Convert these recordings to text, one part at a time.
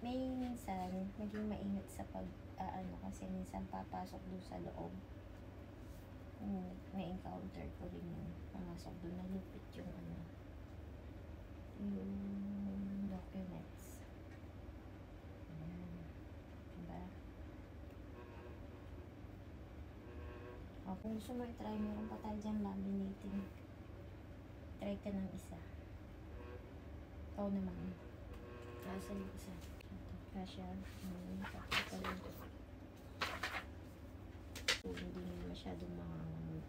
may minsan, maging maingat sa pag, kasi minsan papasok doon sa loob. Na-encounter ko rin yun. Pumasok doon, nalupit yung yung documents. Diba? Kung gusto mo i-try, meron pa tayo dyan laminating. Try ka ng isa. Ikaw naman. Nasa yung isa. Kasya. Hindi na masyadong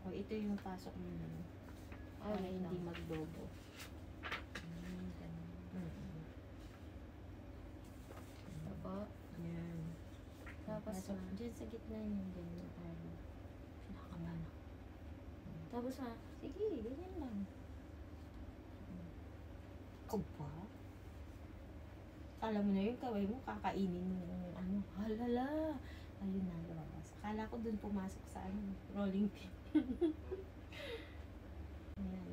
o ito yung pasok mo na. Para hindi magbobo. Baba. Yan. Tapos dyan sa gitna yung ganyan. Pinakamana. Tapos sige, ganyan lang. Kupa? Kala mo na yung kaway mo, kakainin mo yung halala. Ayun na, lumabas. Akala ko dun pumasok sa rolling pin. Ayan.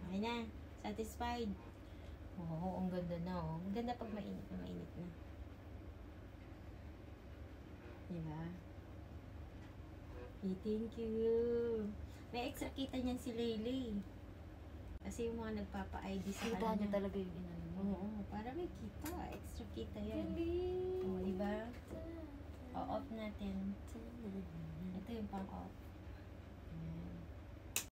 Okay na. Satisfied? Oo, ang ganda na Ang ganda pag mainit na mainit na. Diba? Hey, thank you. May extra kita niyan si Leylay. Kasi yung mga nagpapa-ID sa kita niya talaga yung inano mo. Oo, para may kita. Extra kita yan. Galing! O, diba? O-off natin. Ito yung pang-off.